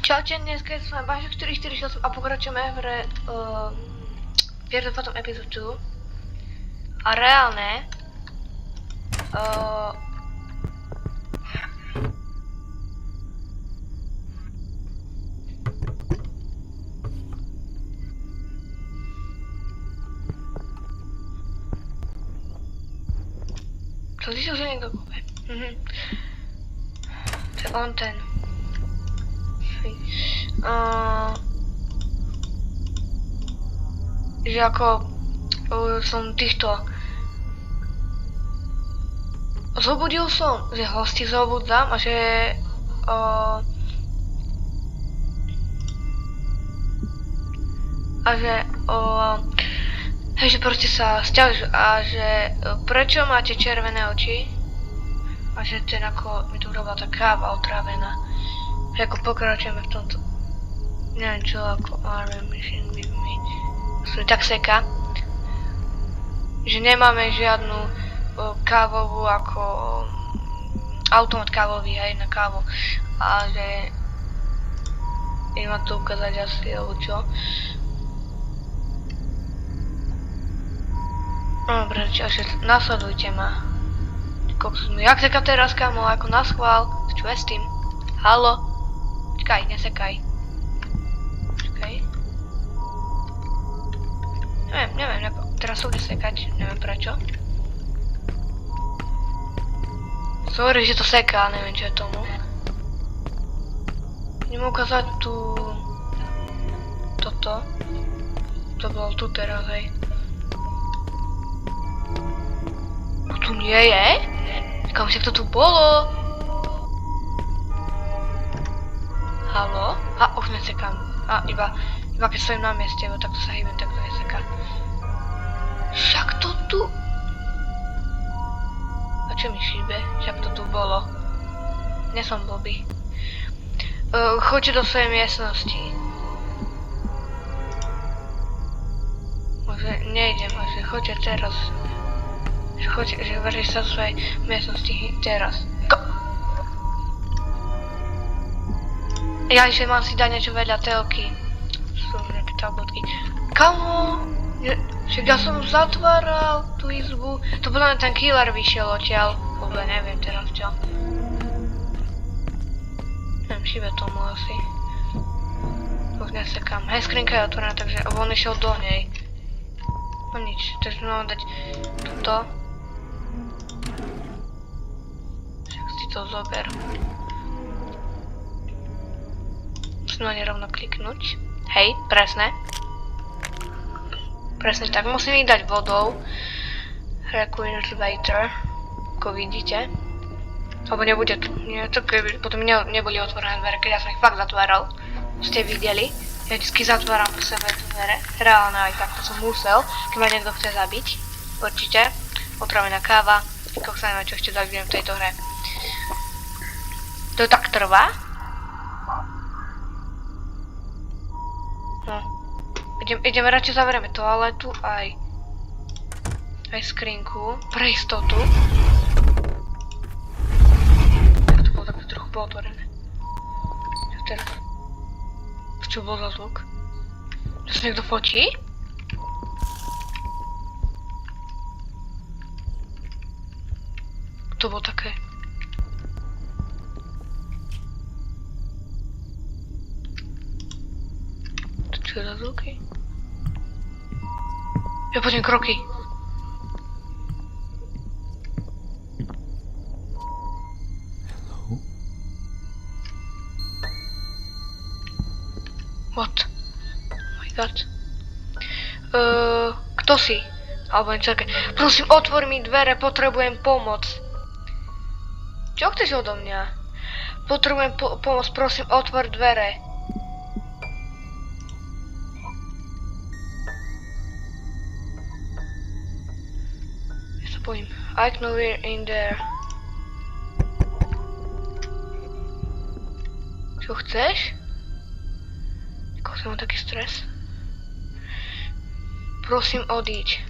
Čaute, dneska je s vami Bažek 448 a pokračujeme v potom epizódu. A reálne to si už niekto kúpe. To je on ten. Že ako som týchto zobudil som, že hosti zobudzam a že hej, že proste sa sťažujú a že prečo máte červené oči a že ten ako mi tu robila tá káva otrávená. Že ako pokračujeme v tomto, neviem čo, ako RM machine by mi tak seka, že nemáme žiadnu kávovú ako automat kávový, hej, na kávu a že idem vám to ukázať asi, alebo čo. Dobre, že nasledujte ma. Jak seka teraz, kámo, ako naschvál, čo je s tým? Haló? Čakaj, nesekaj. Čakaj. Neviem, teraz sa bude sekať, neviem prečo. Sorry, že to seká, neviem čo je tomu. Idem ukázať tu... toto. To bolo tu teraz, hej. Tu nie je? Kam však to tu bolo? Haló? A už nesekám. A iba keď stojím na mieste, bo takto sa hýbem, tak to neseká. Však to tu... A čo mi šíbe? Však to tu bolo. Nesom blbý. Choďte do svojej miestnosti. Môže nejdem, ale choďte teraz. Že vržiš sa do svojej miestnosti teraz. Ja ešte mám si dať niečo vedľa telky. Sú nejaké tabletky. Kamo? Však ja som zatváral tú izbu. To podľa mňa ten killer vyšiel odtiaľ. Vôbec neviem teraz čo. Neviem, šíbe tomu asi. Už nesekám. Hej, skrinka je otvorená, takže on išiel do nej. No nič, takže mám dať tuto. Však si to zober. Musím na ne rovno kliknúť. Hej, presne. Presne tak, musím ich dať vodou. Requirvator, ako vidíte. Alebo nebude tu, nie, to keby potom neboli otvorené dvere, keď ja som ich fakt zatváral. Ste videli, ja vždycky zatváram po sebe dvere. Reálne aj tak, to som musel, keď ma niekto chce zabiť. Určite. Otrávená káva, ako sa neviem, čo ešte zabijem v tejto hre. To tak trvá. No. Ideme radšej zavrieme toaletu aj skrinku pre istotu. Tak to bolo takto trochu otvorené. Teraz. Čo bol za zvuk? To sa niekto fotí? To bolo také. Čo je za zvuky? Ja počujem kroky. Hello? What? Oh my god. Kto si? Alebo niečo také. Prosím, otvor mi dvere, potrebujem pomoc. Čo chceš odo mňa? Potrebujem pomoc, prosím, otvor dvere. Bojím. I know we're in there. Čo chceš? Ako som mám taký stres? Prosím, odíď.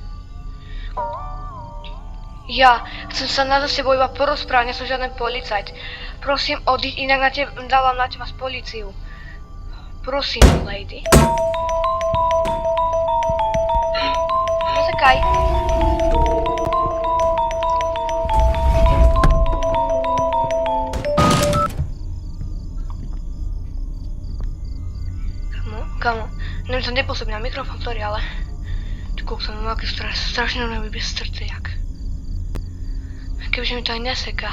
Ja chcem sa na tebou iba porozprávať, nie som žiaden policajt. Prosím, odíď, inak dávam na teba z políciu. Prosím, lady. Nesekaj. Kamo, neviem, som nepôsobí na mikrofón, sorry, ale koľko som mal aký stres, strašne mňa vybie srdce, jak. Kebyže mi to aj neseká.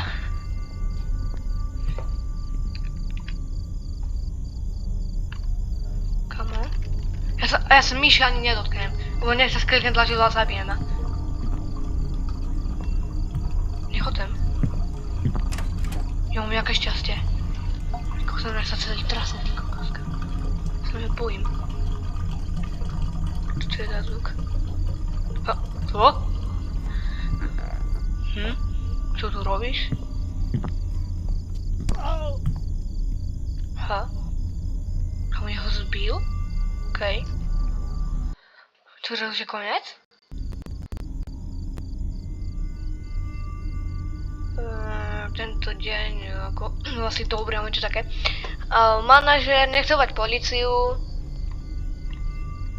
Kamo? Ja sa myši ani nedotknem, lebo nech sa skliknem tlačidlo a zabijem ma. Nechodem. Jo, mám nejaké šťastie. Koľko som sa celý trasne, ty kokoska. Sa mňa bojím. Čo je za zvuk? Co? Čo tu robíš? Ha? A on ho zbil? Okej. Čo, že už je koniec? Tento deň, ako, asi dobré, alebo čo také. Manažér nechce mať políciu.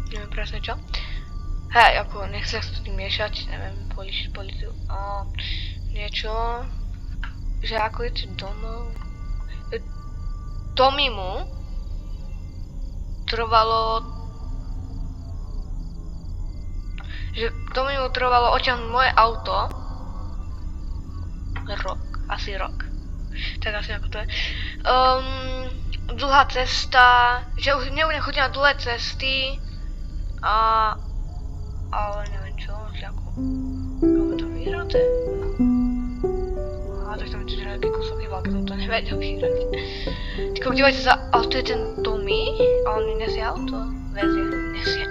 Neviem presne čo. Hej, ako nechce sa s tým miešať, neviem, políciu. Niečo, že ako je to domov. Tomimu trvalo odtiahnuť moje auto asi rok. Tak asi ako to je. Dlhá cesta, že už nebudem chodiť na dlhé cesty ale neviem čo, že ako to vyhrať. Tak tam je nejaký kúsok chýbal, keď som to nevedel vyhrať. Tyko, dívajte sa, ale to je ten Tommy a on mi nesie auto. Nesie.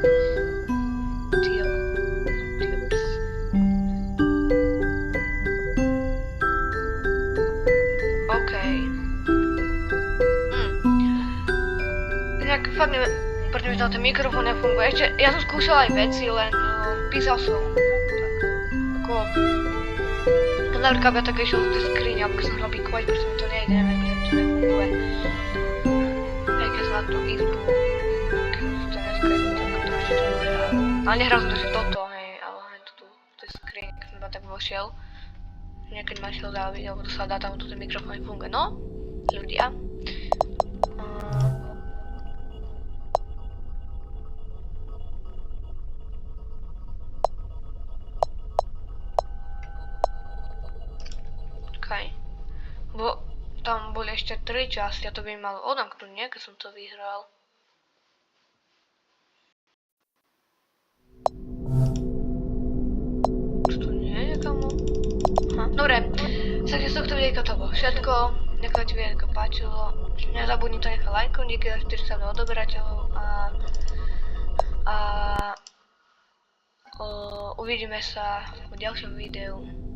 Inak fakt neviem, preto mi ten mikrofón nefunguje. Ešte, ja som skúšal aj veci, len písal som ako napríklad ja tak išiel do tej skrine, aby som robil kvať, preto mi to nejde, neviem, že to nefunguje. Aj keď som na tú izbu, keď som to neskrypil, tak to ešte to nehral. Ale nehral som to, že toto, hej, ale hej, tu v tej skrine, keď som ma tak vošiel. Niekedy ma šiel záviť, alebo to sa dá, tam ten mikrofón nefunguje. No, ľudia. Bo tam boli ešte 3 časti a to by mi malo odamknúť, nie? Keď som to vyhral. Čo to nie je, kamo? Dobre, takže z tohto videjka to bolo všetko. Ďakujem ti videjko páčilo. Nezabudni to nechať lajkom, díky za 40 odoberateľov a uvidíme sa v ďalšom videu.